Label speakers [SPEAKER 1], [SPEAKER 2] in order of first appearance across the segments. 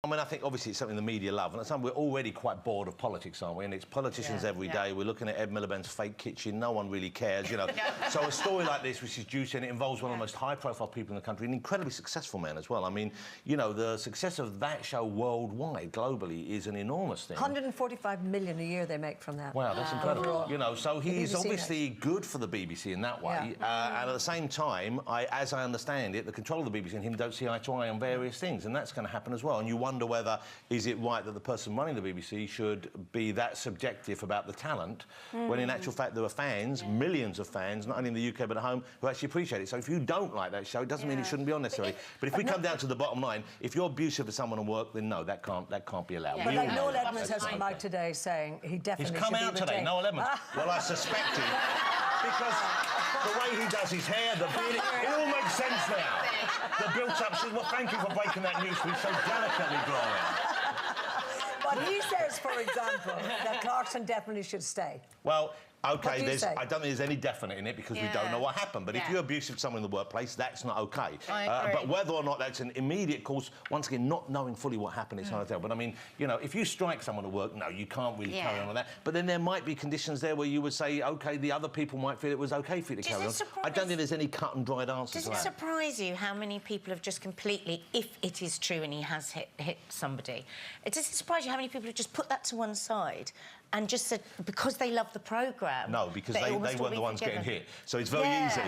[SPEAKER 1] I mean, I think obviously it's something the media love, and at some we're already quite bored of politics, aren't we? And it's politicians every day. We're looking at Ed Miliband's fake kitchen. No one really cares, you know. So a story like this, which is juicy, and it involves one of the most high-profile people in the country, an incredibly successful man as well. I mean, you know, the success of that show worldwide, globally, is an enormous thing.
[SPEAKER 2] 145 million a year they make from that.
[SPEAKER 1] Wow, that's incredible. You know, so he's obviously good for the BBC in that way. And at the same time, as I understand it, the control of the BBC and him don't see eye to eye on various things, and that's going to happen as well. And you wonder whether is it right that the person running the BBC should be that subjective about the talent, when in actual fact there are fans, millions of fans, not only in the UK but at home, who actually appreciate it. So if you don't like that show, it doesn't mean it shouldn't be on necessarily. But if we come down to the bottom line, if you're abusive to someone at work, then no, that can't be allowed.
[SPEAKER 2] But like Noel Edmonds has come out today saying he definitely
[SPEAKER 1] He's come out today, Noel Edmonds. Well, I suspected, because the way he does his hair, the beard, it all makes sense now. The built-up... Well, thank you for breaking that news to me so delicately, Gloria.
[SPEAKER 2] But he says, for example, that Clarkson definitely should stay.
[SPEAKER 1] Well, OK, I don't think there's any definite in it because we don't know what happened. But if you're abusive to someone in the workplace, that's not OK. But whether or not that's an immediate cause, once again, not knowing fully what happened, it's hard to tell. But, I mean, you know, if you strike someone at work, no, you can't really carry on with that. But then there might be conditions there where you would say, OK, the other people might feel it was OK for you to carry on. I don't think there's any cut-and-dried answers to that.
[SPEAKER 3] Does it surprise you how many people have just completely, if it is true and he has hit somebody, does it surprise you how many people have just put that to one side and just said, because they love the programme...
[SPEAKER 1] No, because they weren't the ones getting hit. So it's very easy,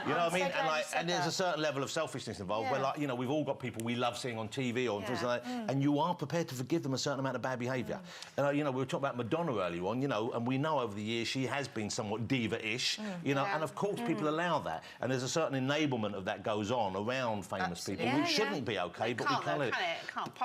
[SPEAKER 1] you know what I mean? And there's a certain level of selfishness involved where, like, you know, we've all got people we love seeing on TV or things like that, and you are prepared to forgive them a certain amount of bad behaviour. You know, we were talking about Madonna earlier on, you know, and we know over the years she has been somewhat diva-ish, you know, and of course people allow that. And there's a certain enablement of that goes on around famous people, which shouldn't be OK, but we can't...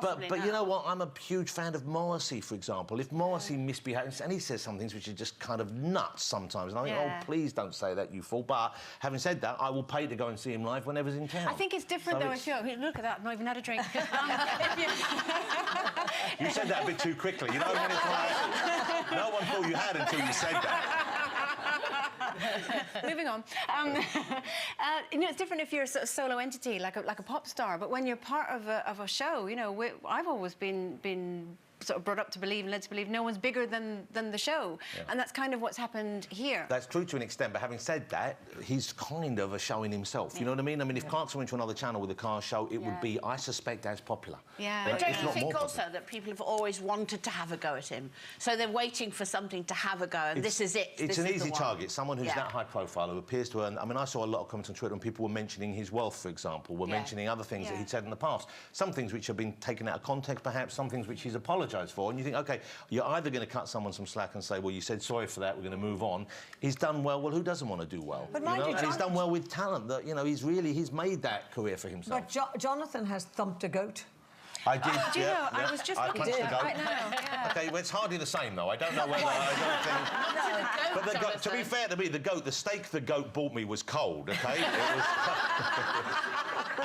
[SPEAKER 1] But you know what? I'm a huge fan of Morrissey, for example. If Morrissey misbehaves, and he says some things which are just kind of nuts sometimes, and I think, oh, please don't say that, you fool. But having said that, I will pay to go and see him live whenever he's in town.
[SPEAKER 4] I think it's different, though, if you... Look at that, not even had a drink.
[SPEAKER 1] You said that a bit too quickly, you know? When it's like, no one thought you had until you said that.
[SPEAKER 4] Moving on. You know, it's different if you're a sort of solo entity, like a pop star, but when you're part of a show, you know, I've always been sort of brought up to believe and led to believe no one's bigger than the show. And that's kind of what's happened here.
[SPEAKER 1] That's true to an extent, but having said that, he's kind of a show in himself, you know what I mean? I mean, if Clarkson went to another channel with a car show, it would be, I suspect, as popular.
[SPEAKER 5] But don't you think also that people have always wanted to have a go at him? So they're waiting for something to have a go, and this is it.
[SPEAKER 1] It's an easy target. Someone who's that high profile, who appears to earn... I mean, I saw a lot of comments on Twitter and people were mentioning his wealth, for example, were mentioning other things that he'd said in the past. Some things which have been taken out of context, perhaps, some things which he's apologised for, and you think, OK, you're either going to cut someone some slack and say, well, you said sorry for that, we're going to move on. He's done well. Well, who doesn't want to do well?
[SPEAKER 2] But mind you,
[SPEAKER 1] and he's done well with talent. That, you know, he's made that career for himself.
[SPEAKER 2] But Jonathan has thumped a goat.
[SPEAKER 1] I did,
[SPEAKER 4] do you know, I was just looking at
[SPEAKER 1] it right now. OK, well, it's hardly the same, though. I don't know whether... I don't think... But the goat, to be fair to me, the steak the goat bought me was cold, OK? It was...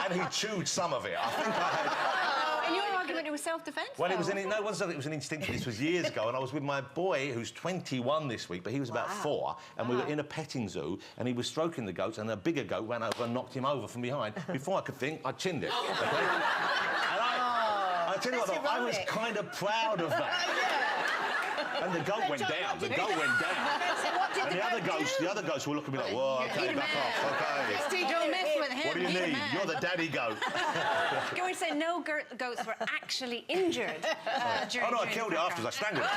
[SPEAKER 1] and he chewed some of it. I think I had...
[SPEAKER 4] In your argument, it was self-defence?
[SPEAKER 1] Well, it was an instinctive. This was years ago, and I was with my boy, who's 21 this week, but he was about 4, and we were in a petting zoo, and he was stroking the goats, and a bigger goat ran over and knocked him over from behind. Before I could think, I chinned it. Okay? I tell you what, though, I was kind of proud of that. And the goat went down. The goat went down. And the other goats were looking at me like, whoa, OK, back off, OK.
[SPEAKER 4] Don't mess with him.
[SPEAKER 1] What do you need? You're the daddy goat.
[SPEAKER 4] Can we say no goats were actually injured during...
[SPEAKER 1] Oh, no, I killed it afterwards. I strangled it.